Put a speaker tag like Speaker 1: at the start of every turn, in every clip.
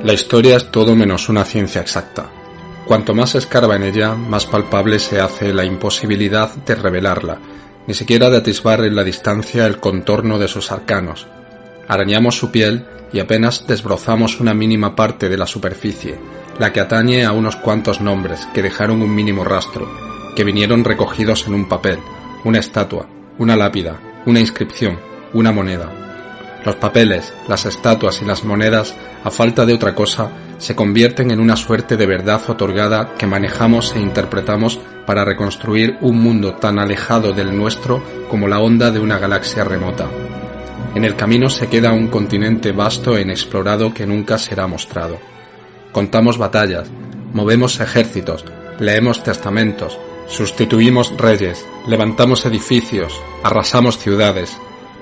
Speaker 1: La historia es todo menos una ciencia exacta. Cuanto más se escarba en ella, más palpable se hace la imposibilidad de revelarla, ni siquiera de atisbar en la distancia el contorno de sus arcanos. Arañamos su piel y apenas desbrozamos una mínima parte de la superficie, la que atañe a unos cuantos nombres que dejaron un mínimo rastro, que vinieron recogidos en un papel, una estatua, una lápida, una inscripción, una moneda. Los papeles, las estatuas y las monedas, a falta de otra cosa, se convierten en una suerte de verdad otorgada que manejamos e interpretamos para reconstruir un mundo tan alejado del nuestro como la onda de una galaxia remota. En el camino se queda un continente vasto e inexplorado que nunca será mostrado. Contamos batallas, movemos ejércitos, leemos testamentos, sustituimos reyes, levantamos edificios, arrasamos ciudades,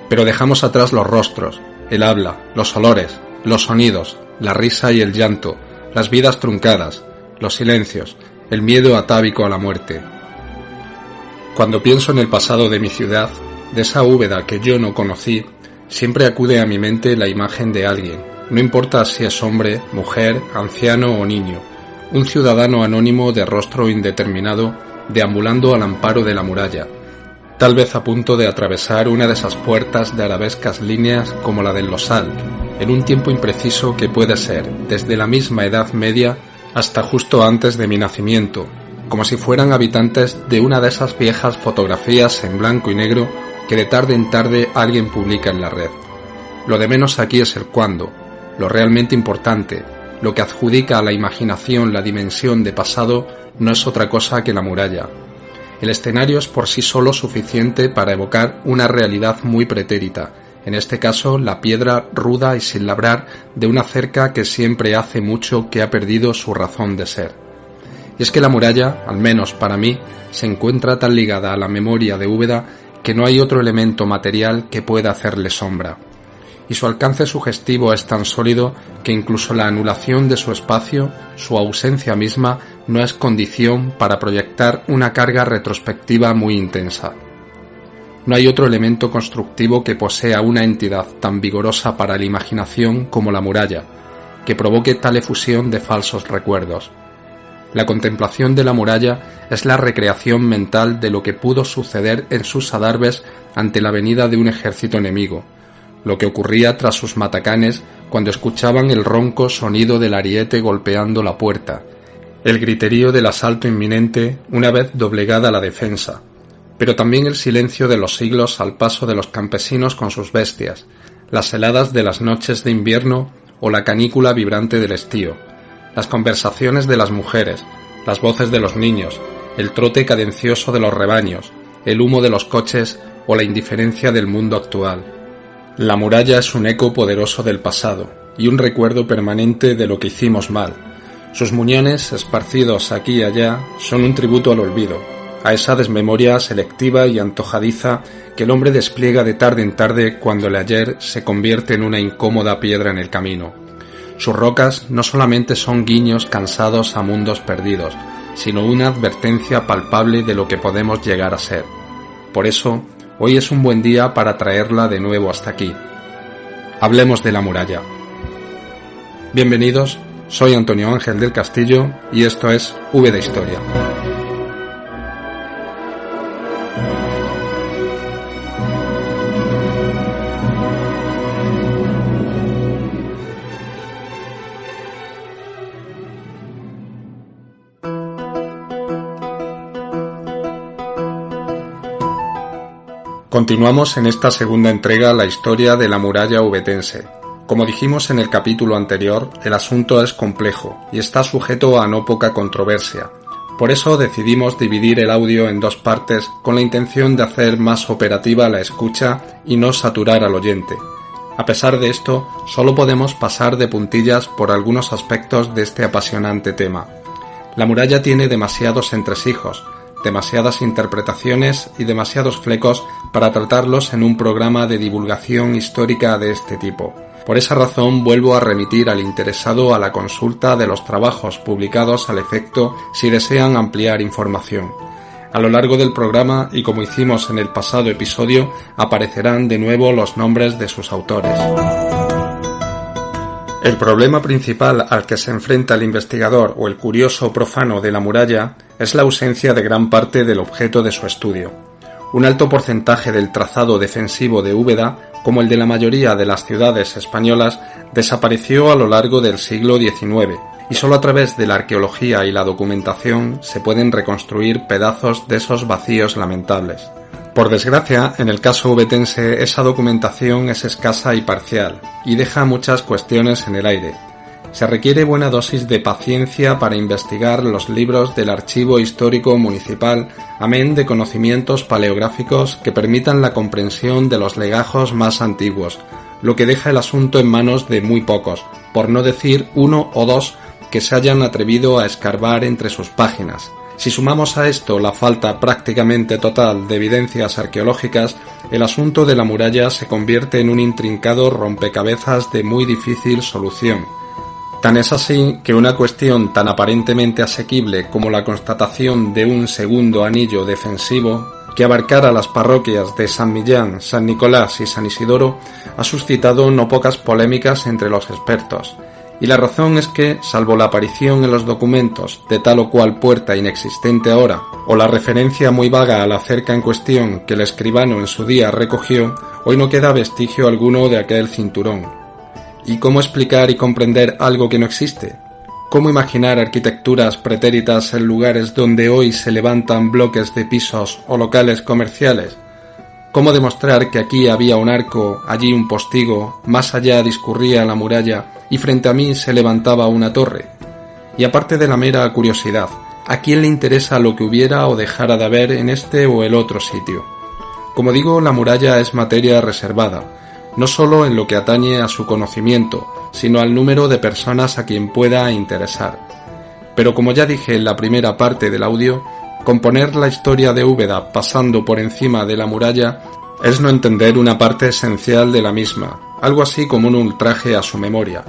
Speaker 1: pero dejamos atrás los rostros, el habla, los olores, los sonidos, la risa y el llanto, las vidas truncadas, los silencios, el miedo atávico a la muerte. Cuando pienso en el pasado de mi ciudad, de esa Úbeda que yo no conocí, siempre acude a mi mente la imagen de alguien, no importa si es hombre, mujer, anciano o niño, un ciudadano anónimo de rostro indeterminado, deambulando al amparo de la muralla, tal vez a punto de atravesar una de esas puertas de arabescas líneas como la del Losal, en un tiempo impreciso que puede ser desde la misma Edad Media hasta justo antes de mi nacimiento, como si fueran habitantes de una de esas viejas fotografías en blanco y negro que de tarde en tarde alguien publica en la red. Lo de menos aquí es el cuándo, lo realmente importante, lo que adjudica a la imaginación la dimensión de pasado no es otra cosa que la muralla. El escenario es por sí solo suficiente para evocar una realidad muy pretérita, en este caso la piedra ruda y sin labrar de una cerca que siempre hace mucho que ha perdido su razón de ser. Y es que la muralla, al menos para mí, se encuentra tan ligada a la memoria de Úbeda que no hay otro elemento material que pueda hacerle sombra. Y su alcance sugestivo es tan sólido que incluso la anulación de su espacio, su ausencia misma, no es condición para proyectar una carga retrospectiva muy intensa. No hay otro elemento constructivo que posea una entidad tan vigorosa para la imaginación como la muralla, que provoque tal efusión de falsos recuerdos. La contemplación de la muralla es la recreación mental de lo que pudo suceder en sus adarves ante la venida de un ejército enemigo, lo que ocurría tras sus matacanes cuando escuchaban el ronco sonido del ariete golpeando la puerta, el griterío del asalto inminente una vez doblegada la defensa, pero también el silencio de los siglos al paso de los campesinos con sus bestias, las heladas de las noches de invierno o la canícula vibrante del estío, las conversaciones de las mujeres, las voces de los niños, el trote cadencioso de los rebaños, el humo de los coches o la indiferencia del mundo actual. La muralla es un eco poderoso del pasado y un recuerdo permanente de lo que hicimos mal. Sus muñones, esparcidos aquí y allá, son un tributo al olvido, a esa desmemoria selectiva y antojadiza que el hombre despliega de tarde en tarde cuando el ayer se convierte en una incómoda piedra en el camino. Sus rocas no solamente son guiños cansados a mundos perdidos, sino una advertencia palpable de lo que podemos llegar a ser. Por eso, hoy es un buen día para traerla de nuevo hasta aquí. Hablemos de la muralla. Bienvenidos, soy Antonio Ángel del Castillo y esto es Úbeda Historia. Continuamos en esta segunda entrega la historia de la muralla ubetense. Como dijimos en el capítulo anterior, el asunto es complejo y está sujeto a no poca controversia. Por eso decidimos dividir el audio en dos partes con la intención de hacer más operativa la escucha y no saturar al oyente. A pesar de esto, solo podemos pasar de puntillas por algunos aspectos de este apasionante tema. La muralla tiene demasiados entresijos, demasiadas interpretaciones y demasiados flecos para tratarlos en un programa de divulgación histórica de este tipo. Por esa razón vuelvo a remitir al interesado a la consulta de los trabajos publicados al efecto si desean ampliar información. A lo largo del programa, y como hicimos en el pasado episodio, aparecerán de nuevo los nombres de sus autores. El problema principal al que se enfrenta el investigador o el curioso profano de la muralla es la ausencia de gran parte del objeto de su estudio. Un alto porcentaje del trazado defensivo de Úbeda, como el de la mayoría de las ciudades españolas, desapareció a lo largo del siglo XIX, y solo a través de la arqueología y la documentación se pueden reconstruir pedazos de esos vacíos lamentables. Por desgracia, en el caso ubetense esa documentación es escasa y parcial, y deja muchas cuestiones en el aire. Se requiere buena dosis de paciencia para investigar los libros del Archivo Histórico Municipal, amén de conocimientos paleográficos que permitan la comprensión de los legajos más antiguos, lo que deja el asunto en manos de muy pocos, por no decir uno o dos que se hayan atrevido a escarbar entre sus páginas. Si sumamos a esto la falta prácticamente total de evidencias arqueológicas, el asunto de la muralla se convierte en un intrincado rompecabezas de muy difícil solución. Tan es así que una cuestión tan aparentemente asequible como la constatación de un segundo anillo defensivo que abarcara las parroquias de San Millán, San Nicolás y San Isidoro ha suscitado no pocas polémicas entre los expertos. Y la razón es que, salvo la aparición en los documentos de tal o cual puerta inexistente ahora, o la referencia muy vaga a la cerca en cuestión que el escribano en su día recogió, hoy no queda vestigio alguno de aquel cinturón. ¿Y cómo explicar y comprender algo que no existe? ¿Cómo imaginar arquitecturas pretéritas en lugares donde hoy se levantan bloques de pisos o locales comerciales? ¿Cómo demostrar que aquí había un arco, allí un postigo, más allá discurría la muralla y frente a mí se levantaba una torre? Y aparte de la mera curiosidad, ¿a quién le interesa lo que hubiera o dejara de haber en este o el otro sitio? Como digo, la muralla es materia reservada, no solo en lo que atañe a su conocimiento, sino al número de personas a quien pueda interesar. Pero como ya dije en la primera parte del audio, componer la historia de Úbeda pasando por encima de la muralla es no entender una parte esencial de la misma, algo así como un ultraje a su memoria.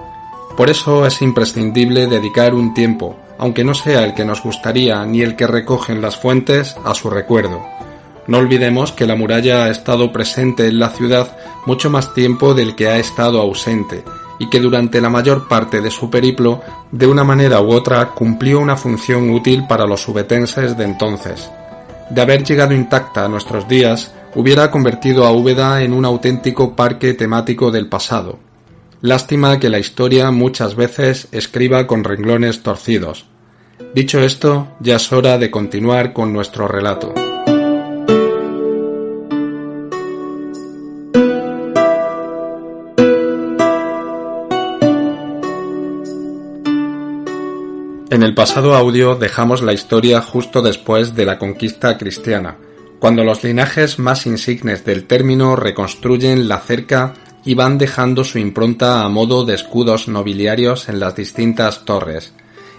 Speaker 1: Por eso es imprescindible dedicar un tiempo, aunque no sea el que nos gustaría ni el que recogen las fuentes, a su recuerdo. No olvidemos que la muralla ha estado presente en la ciudad mucho más tiempo del que ha estado ausente, y que durante la mayor parte de su periplo, de una manera u otra, cumplió una función útil para los ubetenses de entonces. De haber llegado intacta a nuestros días, hubiera convertido a Úbeda en un auténtico parque temático del pasado. Lástima que la historia muchas veces escriba con renglones torcidos. Dicho esto, ya es hora de continuar con nuestro relato. En el pasado audio dejamos la historia justo después de la conquista cristiana, cuando los linajes más insignes del término reconstruyen la cerca y van dejando su impronta a modo de escudos nobiliarios en las distintas torres.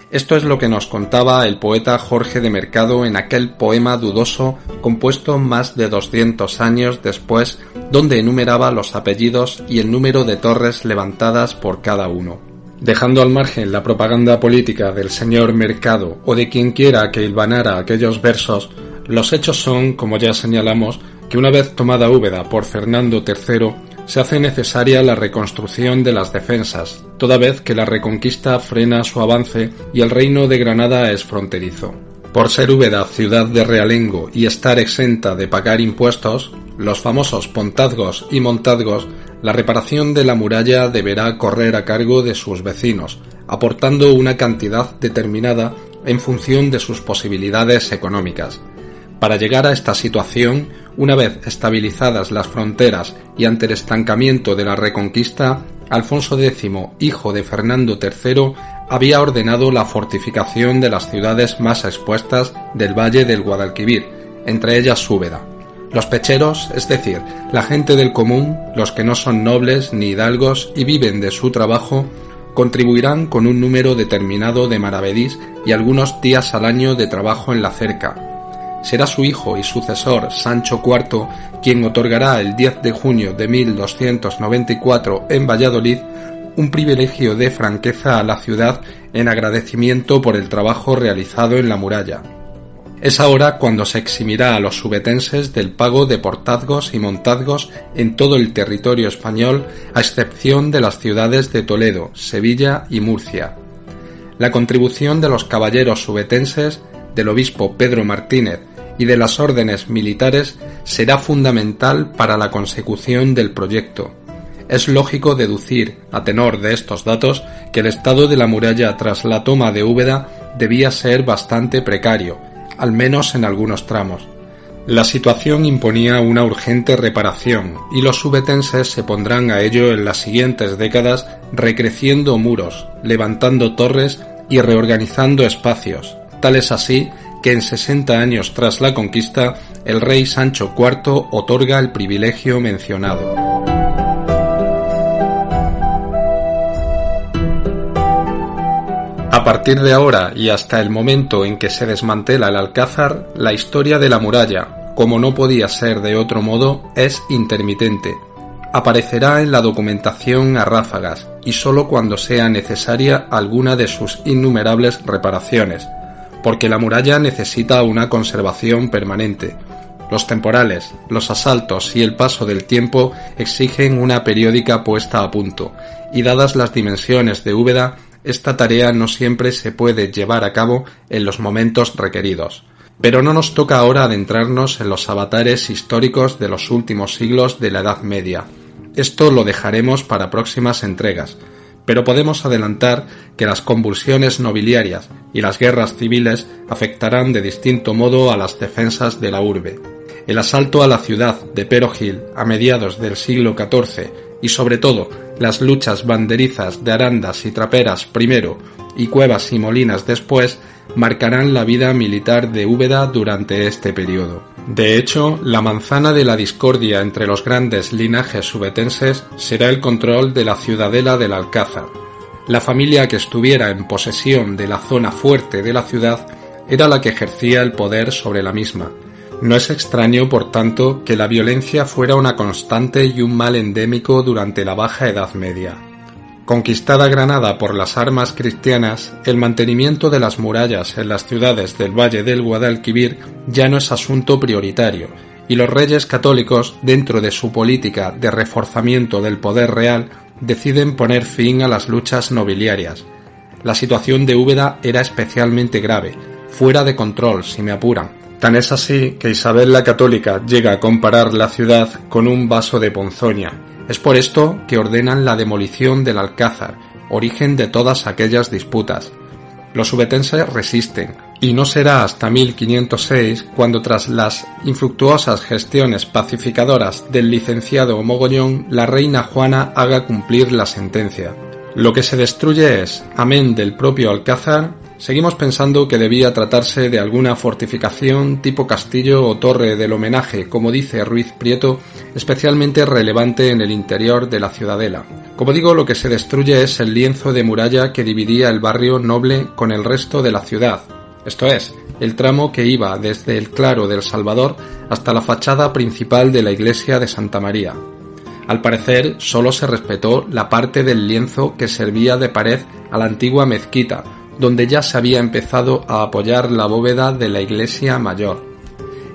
Speaker 1: Esto es lo que nos contaba el poeta Jorge de Mercado en aquel poema dudoso compuesto más de 200 años después, donde enumeraba los apellidos y el número de torres levantadas por cada uno. Dejando al margen la propaganda política del señor Mercado o de quien quiera que hilvanara aquellos versos, los hechos son, como ya señalamos, que una vez tomada Úbeda por Fernando III, se hace necesaria la reconstrucción de las defensas, toda vez que la Reconquista frena su avance y el reino de Granada es fronterizo. Por ser Úbeda ciudad de realengo y estar exenta de pagar impuestos, los famosos pontazgos y montazgos, la reparación de la muralla deberá correr a cargo de sus vecinos, aportando una cantidad determinada en función de sus posibilidades económicas. Para llegar a esta situación, una vez estabilizadas las fronteras y ante el estancamiento de la Reconquista, Alfonso X, hijo de Fernando III, había ordenado la fortificación de las ciudades más expuestas del valle del Guadalquivir, entre ellas Úbeda. Los pecheros, es decir, la gente del común, los que no son nobles ni hidalgos y viven de su trabajo, contribuirán con un número determinado de maravedís y algunos días al año de trabajo en la cerca. Será su hijo y sucesor, Sancho IV, quien otorgará el 10 de junio de 1294 en Valladolid un privilegio de franqueza a la ciudad en agradecimiento por el trabajo realizado en la muralla. Es ahora cuando se eximirá a los subetenses del pago de portazgos y montazgos en todo el territorio español, a excepción de las ciudades de Toledo, Sevilla y Murcia. La contribución de los caballeros subetenses, del obispo Pedro Martínez y de las órdenes militares será fundamental para la consecución del proyecto. Es lógico deducir, a tenor de estos datos, que el estado de la muralla tras la toma de Úbeda debía ser bastante precario, al menos en algunos tramos. La situación imponía una urgente reparación y los subetenses se pondrán a ello en las siguientes décadas, recreciendo muros, levantando torres y reorganizando espacios. Tal es así que en 60 años tras la conquista, el rey Sancho IV otorga el privilegio mencionado. A partir de ahora y hasta el momento en que se desmantela el Alcázar, la historia de la muralla, como no podía ser de otro modo, es intermitente. Aparecerá en la documentación a ráfagas y sólo cuando sea necesaria alguna de sus innumerables reparaciones, porque la muralla necesita una conservación permanente. Los temporales, los asaltos y el paso del tiempo exigen una periódica puesta a punto, y dadas las dimensiones de Úbeda, esta tarea no siempre se puede llevar a cabo en los momentos requeridos. Pero no nos toca ahora adentrarnos en los avatares históricos de los últimos siglos de la Edad Media. Esto lo dejaremos para próximas entregas, pero podemos adelantar que las convulsiones nobiliarias y las guerras civiles afectarán de distinto modo a las defensas de la urbe. El asalto a la ciudad de Pero Gil a mediados del siglo XIV y sobre todo las luchas banderizas de Arandas y Traperas primero y Cuevas y Molinas después marcarán la vida militar de Úbeda durante este periodo. De hecho, la manzana de la discordia entre los grandes linajes subetenses será el control de la ciudadela del Alcázar. La familia que estuviera en posesión de la zona fuerte de la ciudad era la que ejercía el poder sobre la misma. No es extraño, por tanto, que la violencia fuera una constante y un mal endémico durante la Baja Edad Media. Conquistada Granada por las armas cristianas, el mantenimiento de las murallas en las ciudades del Valle del Guadalquivir ya no es asunto prioritario, y los reyes católicos, dentro de su política de reforzamiento del poder real, deciden poner fin a las luchas nobiliarias. La situación de Úbeda era especialmente grave, fuera de control, si me apuran. Tan es así que Isabel la Católica llega a comparar la ciudad con un vaso de ponzoña. Es por esto que ordenan la demolición del Alcázar, origen de todas aquellas disputas. Los subetenses resisten, y no será hasta 1506 cuando, tras las infructuosas gestiones pacificadoras del licenciado Mogollón, la reina Juana haga cumplir la sentencia. Lo que se destruye es, amén del propio Alcázar, seguimos pensando que debía tratarse de alguna fortificación tipo castillo o torre del homenaje, como dice Ruiz Prieto, especialmente relevante en el interior de la ciudadela. Como digo, lo que se destruye es el lienzo de muralla que dividía el barrio noble con el resto de la ciudad, esto es, el tramo que iba desde el Claro del Salvador hasta la fachada principal de la iglesia de Santa María. Al parecer, solo se respetó la parte del lienzo que servía de pared a la antigua mezquita, donde ya se había empezado a apoyar la bóveda de la iglesia mayor.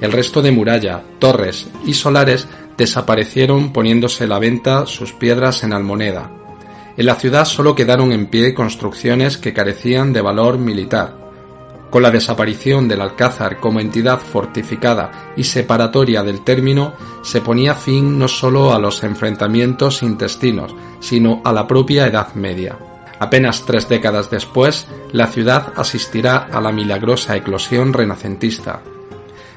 Speaker 1: El resto de muralla, torres y solares desaparecieron poniéndose a la venta sus piedras en almoneda. En la ciudad solo quedaron en pie construcciones que carecían de valor militar. Con la desaparición del Alcázar como entidad fortificada y separatoria del término, se ponía fin no solo a los enfrentamientos intestinos, sino a la propia Edad Media. Apenas 3 décadas después, la ciudad asistirá a la milagrosa eclosión renacentista.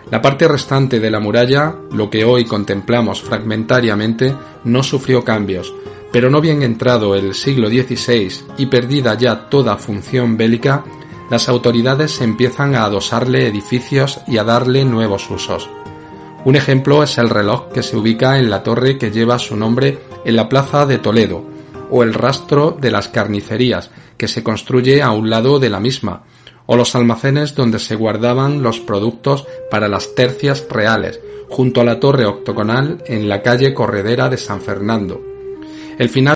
Speaker 1: La parte restante de la muralla, lo que hoy contemplamos fragmentariamente, no sufrió cambios, pero no bien entrado el siglo XVI y perdida ya toda función bélica, las autoridades empiezan a adosarle edificios y a darle nuevos usos. Un ejemplo es el reloj que se ubica en la torre que lleva su nombre en la plaza de Toledo, o el rastro de las carnicerías que se construye a un lado de la misma, o los almacenes donde se guardaban los productos para las tercias reales, junto a la torre octogonal en la calle Corredera de San Fernando. El final